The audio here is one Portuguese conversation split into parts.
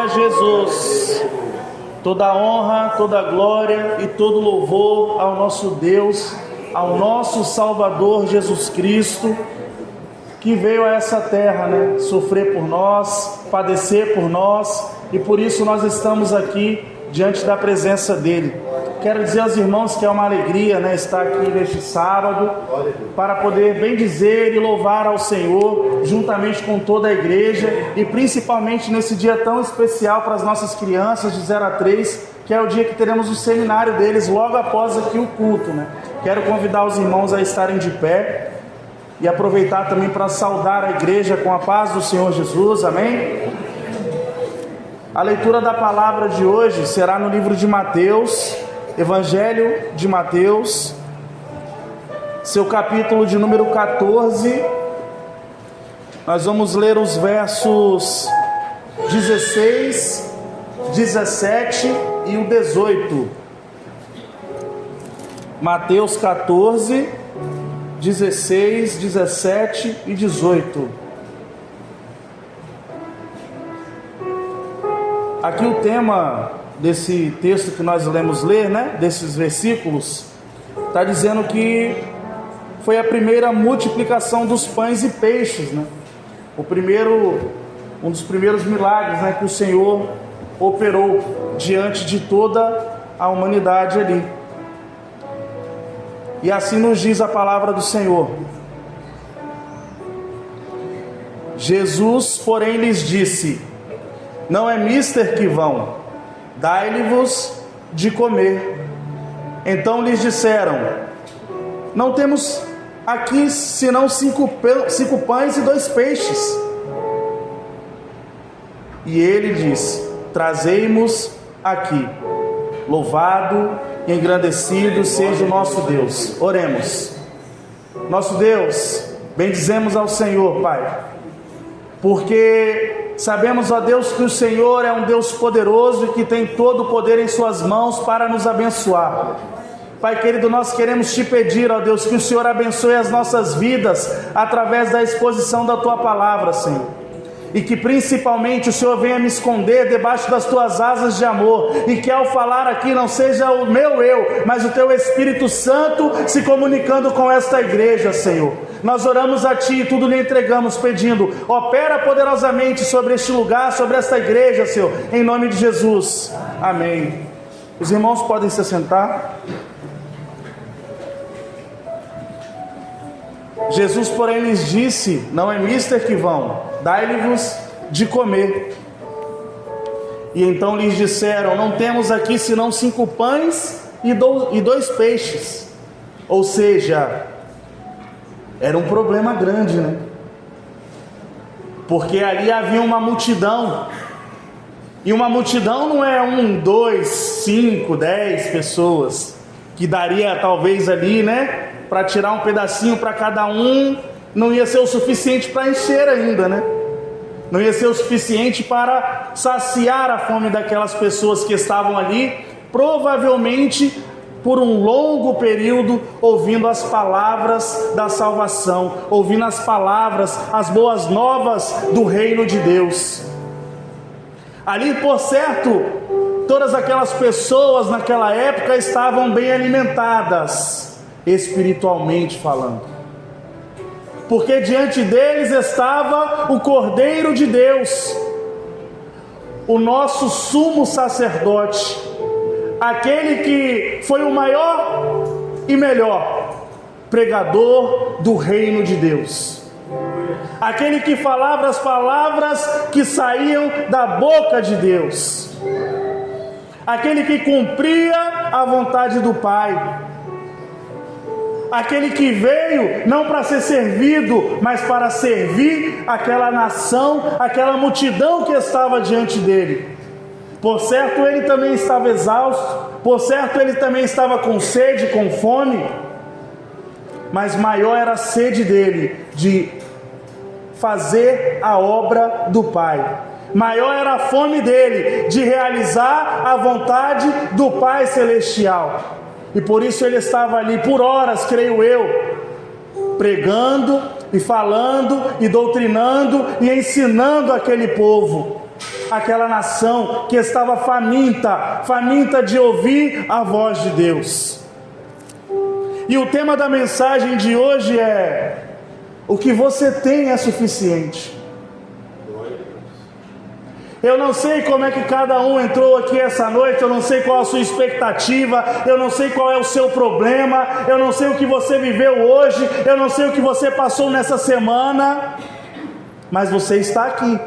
a Jesus. Toda honra, toda glória e todo louvor ao nosso Deus, ao nosso Salvador Jesus Cristo, que veio a essa terra, sofrer por nós, padecer por nós, e por isso nós estamos aqui diante da presença dele. Quero dizer aos irmãos que é uma alegria, estar aqui neste sábado, para poder bendizer e louvar ao Senhor, juntamente com toda a igreja, e principalmente nesse dia tão especial para as nossas crianças de 0 a 3, que é o dia que teremos o seminário deles logo após aqui o culto, Quero convidar os irmãos a estarem de pé e aproveitar também para saudar a igreja com a paz do Senhor Jesus, amém? A leitura da palavra de hoje será no livro de Mateus, Evangelho de Mateus, seu capítulo de número 14. Nós vamos ler os versos 16, 17 e o 18. Mateus 14, 16, 17 e 18. Aqui o tema desse texto que nós lemos ler, desses versículos, está dizendo que foi a primeira multiplicação dos pães e peixes, um dos primeiros milagres, que o Senhor operou diante de toda a humanidade ali. E assim nos diz a palavra do Senhor. Jesus, porém, lhes disse: não é mister que vão, dai-lhe-vos de comer. Então lhes disseram: não temos aqui senão 5 pães e 2 peixes. E ele disse: trazei-mos aqui. Louvado e engrandecido seja o nosso Deus. Oremos. Nosso Deus, bendizemos ao Senhor, Pai, porque sabemos, ó Deus, que o Senhor é um Deus poderoso e que tem todo o poder em suas mãos para nos abençoar. Pai querido, nós queremos te pedir, ó Deus, que o Senhor abençoe as nossas vidas através da exposição da tua palavra, Senhor. E que principalmente o Senhor venha me esconder debaixo das tuas asas de amor, e que ao falar aqui não seja o meu eu, mas o teu Espírito Santo se comunicando com esta igreja, Senhor. Nós oramos a Ti e tudo lhe entregamos, pedindo: opera poderosamente sobre este lugar, sobre esta igreja, Senhor, em nome de Jesus, amém. Os irmãos podem se assentar. Jesus, porém, lhes disse: não é mister que vão, dai-lhe-vos de comer. E então lhes disseram: não temos aqui senão 5 pães e 2 peixes. Ou seja, era um problema grande, porque ali havia uma multidão, e uma multidão não é 1, 2, 5, 10 pessoas, que daria talvez ali, para tirar um pedacinho para cada um, não ia ser o suficiente para encher ainda, não ia ser o suficiente para saciar a fome daquelas pessoas que estavam ali, provavelmente por um longo período, ouvindo as palavras da salvação, ouvindo as palavras, as boas novas do reino de Deus. Ali, por certo, todas aquelas pessoas naquela época estavam bem alimentadas, espiritualmente falando, porque diante deles estava o Cordeiro de Deus, o nosso sumo sacerdote, aquele que foi o maior e melhor pregador do reino de Deus, aquele que falava as palavras que saíam da boca de Deus, aquele que cumpria a vontade do Pai, aquele que veio não para ser servido, mas para servir aquela nação, aquela multidão que estava diante dele. Por certo, ele também estava exausto, por certo, ele também estava com sede, com fome, mas maior era a sede dele de fazer a obra do Pai. Maior era a fome dele de realizar a vontade do Pai Celestial. E por isso ele estava ali por horas, creio eu, pregando e falando e doutrinando e ensinando aquele povo. aquela nação que estava faminta de ouvir a voz de Deus. E o tema da mensagem de hoje é: o que você tem é suficiente. Eu não sei como é que cada um entrou aqui essa noite, eu não sei qual a sua expectativa, eu não sei qual é o seu problema, eu não sei o que você viveu hoje, eu não sei o que você passou nessa semana, mas você está aqui.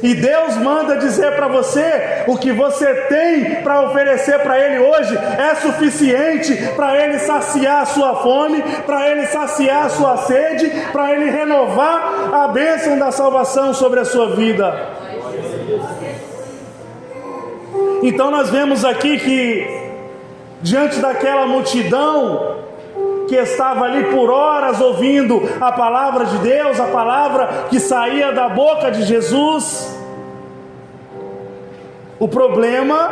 E Deus manda dizer para você: o que você tem para oferecer para Ele hoje é suficiente para Ele saciar a sua fome, para Ele saciar a sua sede, para Ele renovar a bênção da salvação sobre a sua vida. Então nós vemos aqui que, diante daquela multidão que estava ali por horas ouvindo a palavra de Deus, a palavra que saía da boca de Jesus, o problema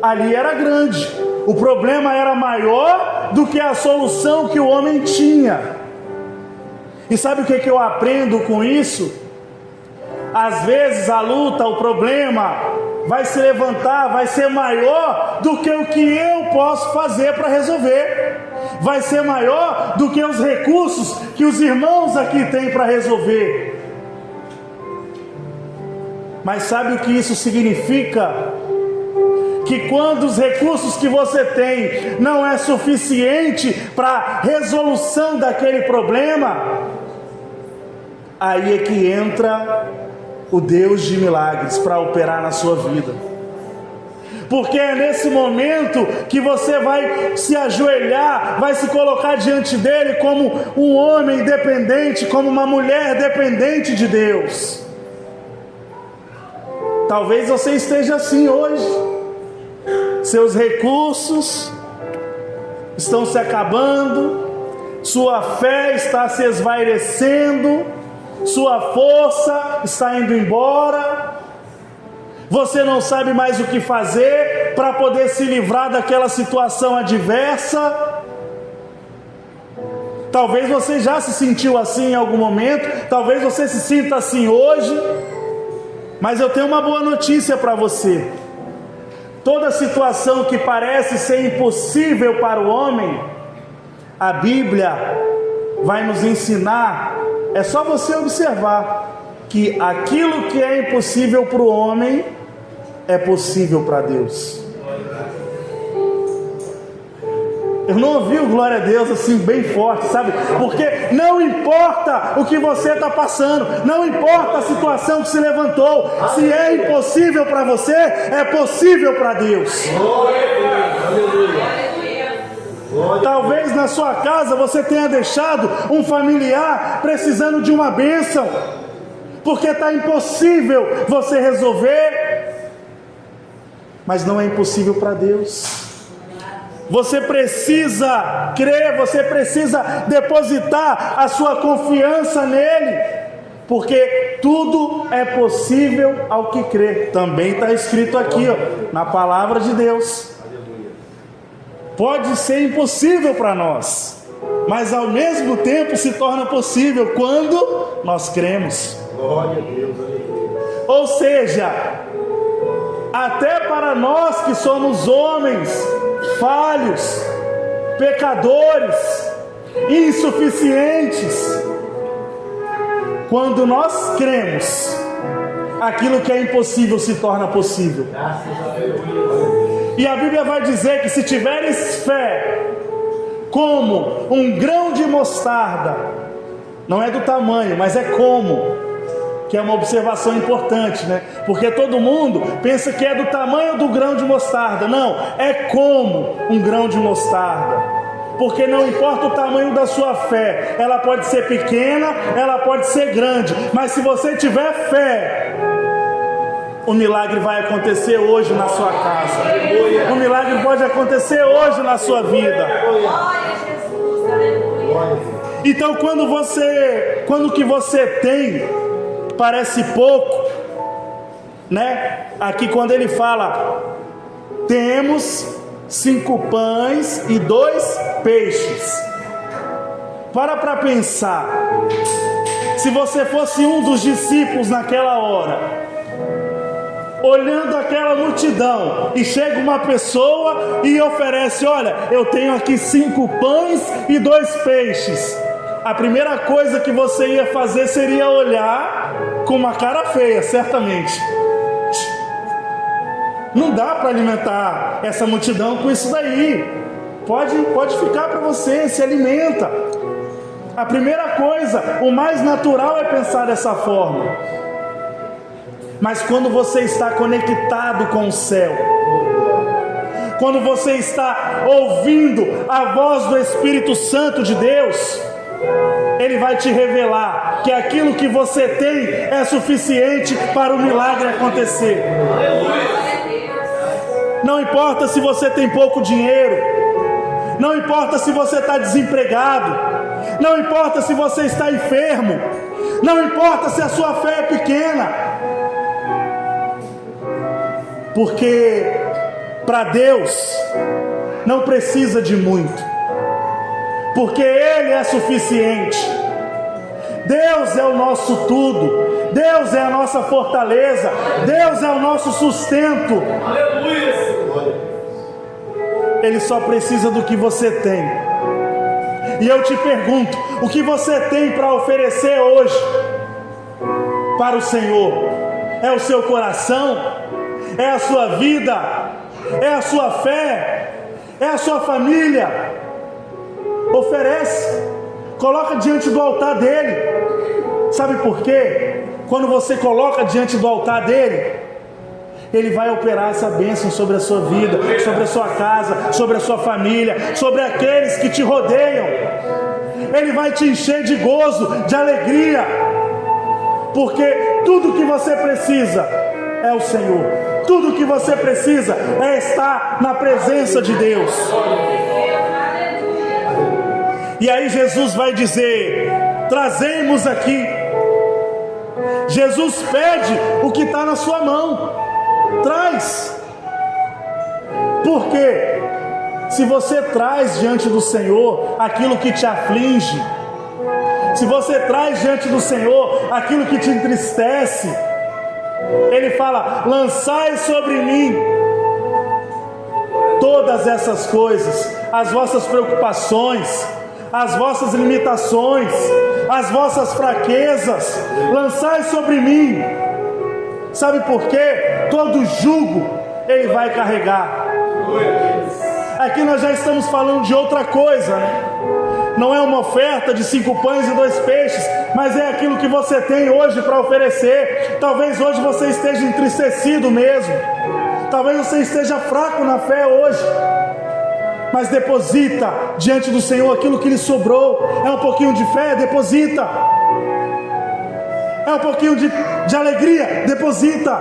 ali era grande, o problema era maior do que a solução que o homem tinha. E sabe o que eu aprendo com isso? Às vezes a luta, o problema vai se levantar, vai ser maior do que o que eu posso fazer para resolver, vai ser maior do que os recursos que os irmãos aqui têm para resolver. Mas sabe o que isso significa? Que quando os recursos que você tem não é suficiente para a resolução daquele problema, aí é que entra o Deus de milagres para operar na sua vida. Porque é nesse momento que você vai se ajoelhar, vai se colocar diante dele como um homem dependente, como uma mulher dependente de Deus. Talvez você esteja assim hoje. Seus recursos estão se acabando, sua fé está se esvairecendo, sua força está indo embora. Você não sabe mais o que fazer para poder se livrar daquela situação adversa. Talvez você já se sentiu assim em algum momento, talvez você se sinta assim hoje. Mas eu tenho uma boa notícia para você. Toda situação que parece ser impossível para o homem, a Bíblia vai nos ensinar, é só você observar, que aquilo que é impossível para o homem, é possível para Deus. Eu não ouvi o glória a Deus assim bem forte, sabe? Porque não importa o que você está passando, não importa a situação que se levantou, se é impossível para você, é possível para Deus. Talvez na sua casa você tenha deixado um familiar precisando de uma bênção, porque está impossível você resolver, mas não é impossível para Deus. Você precisa crer, você precisa depositar a sua confiança nele, porque tudo é possível ao que crê. Também está escrito aqui, na palavra de Deus. Pode ser impossível para nós, mas ao mesmo tempo se torna possível quando nós cremos. Glória a Deus. Ou seja, até para nós que somos homens falhos, pecadores, insuficientes, quando nós cremos, aquilo que é impossível se torna possível. E a Bíblia vai dizer que se tiveres fé como um grão de mostarda, não é do tamanho, mas é como, que é uma observação importante, né? Porque todo mundo pensa que é do tamanho do grão de mostarda. Não, é como um grão de mostarda. Porque não importa o tamanho da sua fé, ela pode ser pequena, ela pode ser grande, mas se você tiver fé, o milagre vai acontecer hoje na sua casa. O milagre pode acontecer hoje na sua vida. Então quando o que você tem parece pouco, né? Aqui quando ele fala, temos 5 pães e 2 peixes. Para pensar. Se você fosse um dos discípulos naquela hora, olhando aquela multidão, e chega uma pessoa e oferece: olha, eu tenho aqui 5 pães e 2 peixes. A primeira coisa que você ia fazer seria olhar com uma cara feia, certamente. Não dá para alimentar essa multidão com isso daí. Pode ficar para você, se alimenta. A primeira coisa, o mais natural é pensar dessa forma. Mas quando você está conectado com o céu, quando você está ouvindo a voz do Espírito Santo de Deus, Ele vai te revelar que aquilo que você tem é suficiente para o milagre acontecer. Não importa se você tem pouco dinheiro, não importa se você está desempregado, não importa se você está enfermo, não importa se a sua fé é pequena, porque para Deus não precisa de muito, porque Ele é suficiente. Deus é o nosso tudo, Deus é a nossa fortaleza, Deus é o nosso sustento. Aleluia! Ele só precisa do que você tem. E eu te pergunto: o que você tem para oferecer hoje para o Senhor? É o seu coração? É a sua vida? É a sua fé? É a sua família? Oferece, coloca diante do altar dele. Sabe por quê? Quando você coloca diante do altar dele, Ele vai operar essa bênção sobre a sua vida, sobre a sua casa, sobre a sua família, sobre aqueles que te rodeiam. Ele vai te encher de gozo, de alegria, porque tudo que você precisa é o Senhor. Tudo que você precisa é estar na presença de Deus. E aí Jesus vai dizer: trazemos aqui. Jesus pede o que está na sua mão. Traz. Porque se você traz diante do Senhor aquilo que te aflige, se você traz diante do Senhor aquilo que te entristece, Ele fala: lançai sobre mim todas essas coisas, as vossas preocupações, as vossas limitações, as vossas fraquezas, lançai sobre mim. Sabe por quê? Todo jugo Ele vai carregar. Aqui nós já estamos falando de outra coisa, né? Não é uma oferta de 5 pães e 2 peixes, mas é aquilo que você tem hoje para oferecer. Talvez hoje você esteja entristecido mesmo, talvez você esteja fraco na fé hoje, mas deposita diante do Senhor aquilo que lhe sobrou. É um pouquinho de fé? Deposita. É um pouquinho de alegria? Deposita.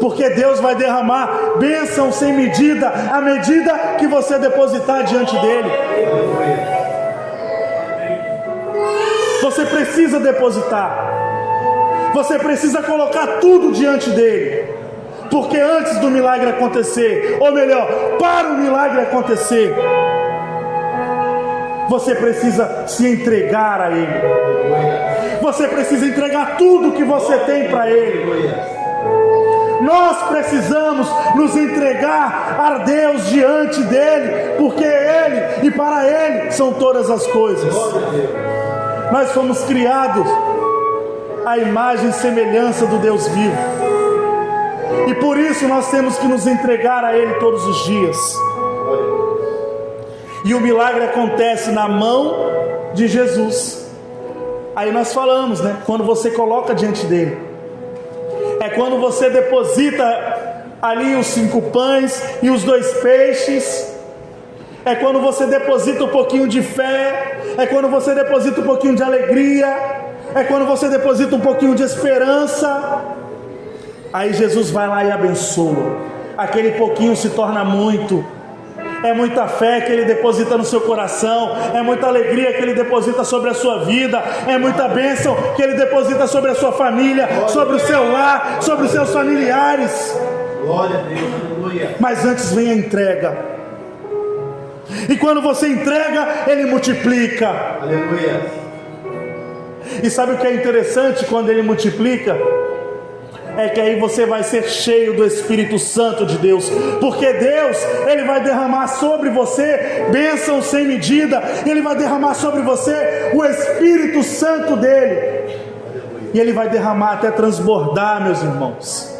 Porque Deus vai derramar bênção sem medida, à medida que você depositar diante dEle. Você precisa depositar. Você precisa colocar tudo diante dEle. Porque antes do milagre acontecer, ou melhor, para o milagre acontecer, você precisa se entregar a Ele. Você precisa entregar tudo que você tem para Ele. Nós precisamos nos entregar a Deus diante dEle, porque Ele e para Ele são todas as coisas. Nós fomos criados à imagem e semelhança do Deus vivo, e por isso nós temos que nos entregar a Ele todos os dias. E o milagre acontece na mão de Jesus. Aí nós falamos, né? Quando você coloca diante dele, é quando você deposita ali os 5 pães e os 2 peixes, é quando você deposita um pouquinho de fé, é quando você deposita um pouquinho de alegria, é quando você deposita um pouquinho de esperança. Aí Jesus vai lá e abençoa. Aquele pouquinho se torna muito. É muita fé que Ele deposita no seu coração, é muita alegria que Ele deposita sobre a sua vida, é muita bênção que Ele deposita sobre a sua família, sobre o seu lar, sobre os seus familiares. Glória a Deus, aleluia. Mas antes vem a entrega. E quando você entrega, Ele multiplica. Aleluia. E sabe o que é interessante quando Ele multiplica? É que aí você vai ser cheio do Espírito Santo de Deus, porque Deus, Ele vai derramar sobre você bênção sem medida, Ele vai derramar sobre você o Espírito Santo dEle, e Ele vai derramar até transbordar, meus irmãos,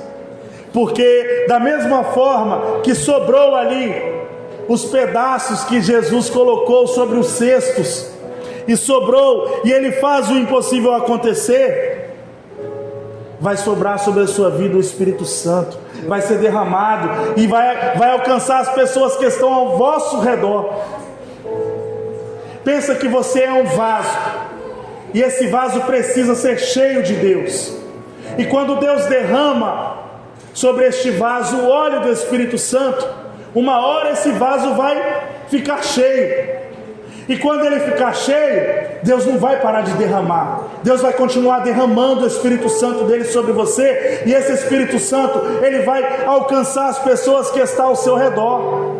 porque da mesma forma que sobrou ali os pedaços que Jesus colocou sobre os cestos, e sobrou, e Ele faz o impossível acontecer, vai sobrar sobre a sua vida o Espírito Santo, vai ser derramado e vai alcançar as pessoas que estão ao vosso redor. Pensa que você é um vaso, e esse vaso precisa ser cheio de Deus, e quando Deus derrama sobre este vaso o óleo do Espírito Santo, uma hora esse vaso vai ficar cheio, e quando ele ficar cheio, Deus não vai parar de derramar, Deus vai continuar derramando o Espírito Santo dele sobre você, e esse Espírito Santo, ele vai alcançar as pessoas que estão ao seu redor.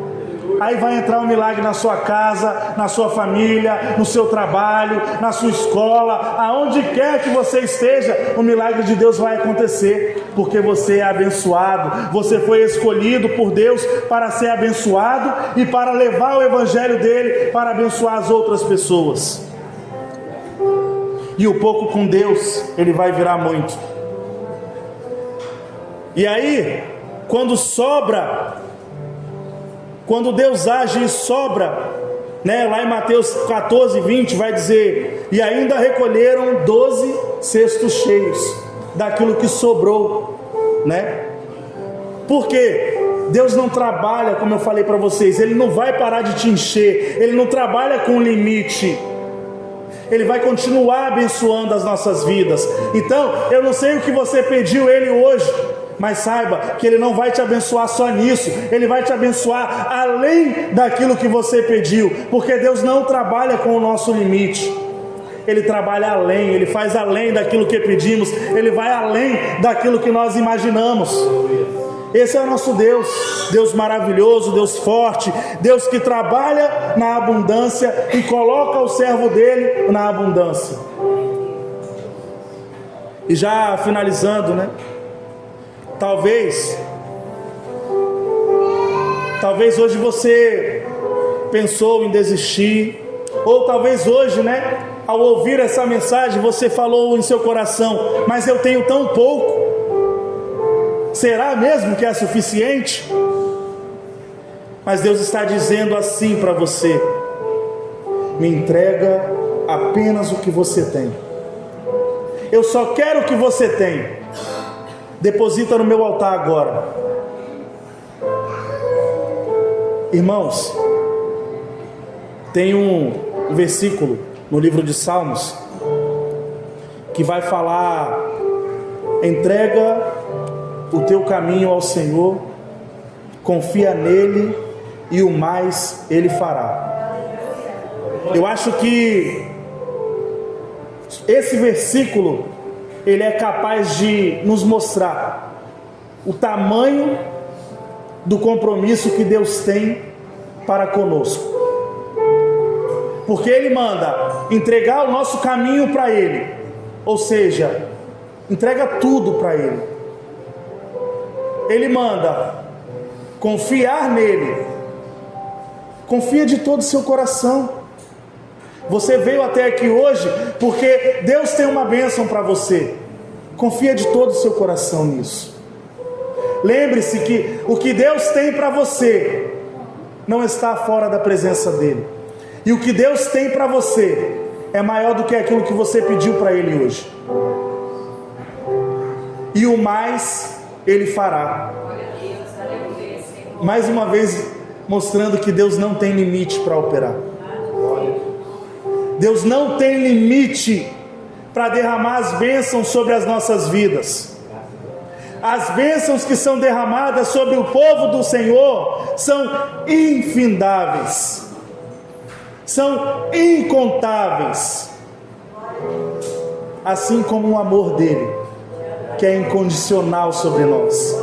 Aí vai entrar um milagre na sua casa, na sua família, no seu trabalho, na sua escola, aonde quer que você esteja, o milagre de Deus vai acontecer, porque você é abençoado, você foi escolhido por Deus para ser abençoado e para levar o Evangelho dele para abençoar as outras pessoas. E o pouco com Deus, ele vai virar muito. E aí, quando Deus age e sobra, né? Lá em Mateus 14, 20 vai dizer: e ainda recolheram 12 cestos cheios daquilo que sobrou, né? Porque Deus não trabalha, como eu falei para vocês, Ele não vai parar de te encher, Ele não trabalha com limite, Ele vai continuar abençoando as nossas vidas. Então, eu não sei o que você pediu Ele hoje, mas saiba que Ele não vai te abençoar só nisso, Ele vai te abençoar além daquilo que você pediu, porque Deus não trabalha com o nosso limite, Ele trabalha além, Ele faz além daquilo que pedimos, Ele vai além daquilo que nós imaginamos. Esse é o nosso Deus, Deus maravilhoso, Deus forte, Deus que trabalha na abundância e coloca o servo dele na abundância. E já finalizando, né? Talvez hoje você pensou em desistir, ou talvez hoje, né, ao ouvir essa mensagem, você falou em seu coração: mas eu tenho tão pouco, será mesmo que é suficiente? Mas Deus está dizendo assim para você: me entrega apenas o que você tem, eu só quero o que você tem, deposita no meu altar agora. Irmãos, tem um versículo no livro de Salmos que vai falar: entrega o teu caminho ao Senhor, confia nele e o mais ele fará. Eu acho que esse versículo, ele é capaz de nos mostrar o tamanho do compromisso que Deus tem para conosco, porque Ele manda entregar o nosso caminho para Ele, ou seja, entrega tudo para Ele. Ele manda confiar nele, confia de todo o seu coração. Você veio até aqui hoje porque Deus tem uma bênção para você, confia de todo o seu coração nisso. Lembre-se que o que Deus tem para você não está fora da presença dele, e o que Deus tem para você é maior do que aquilo que você pediu para Ele hoje, e o mais Ele fará. Mais uma vez mostrando que Deus não tem limite para operar. Deus não tem limite para derramar as bênçãos sobre as nossas vidas. As bênçãos que são derramadas sobre o povo do Senhor são infindáveis, são incontáveis, assim como o amor dele, que é incondicional sobre nós,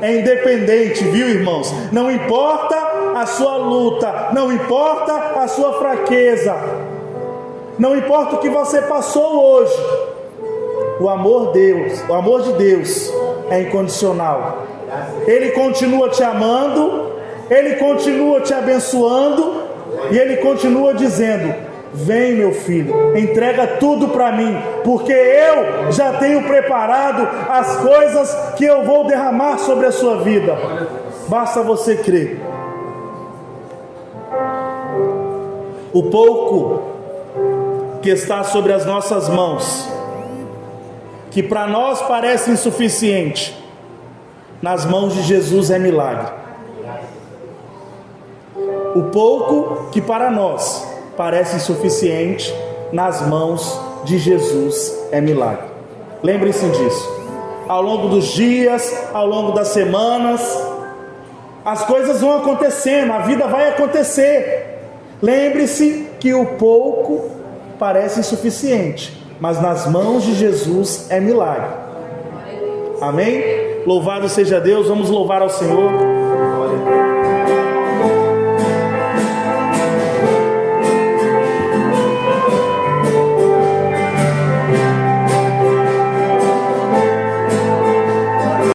é independente, viu, irmãos? Não importa a sua luta, não importa a sua fraqueza, Não importa o que você passou hoje, o amor de Deus é incondicional. Ele continua te amando, Ele continua te abençoando, e Ele continua dizendo: vem, meu filho, entrega tudo para mim, porque eu já tenho preparado as coisas que eu vou derramar sobre a sua vida. Basta você crer. O pouco que está sobre as nossas mãos, que para nós parece insuficiente, nas mãos de Jesus é milagre. O pouco que para nós parece insuficiente, nas mãos de Jesus é milagre. Lembre-se disso. Ao longo dos dias, ao longo das semanas, as coisas vão acontecendo, a vida vai acontecer. Lembre-se que o pouco parece insuficiente, mas nas mãos de Jesus é milagre. Amém? Louvado seja Deus, vamos louvar ao Senhor.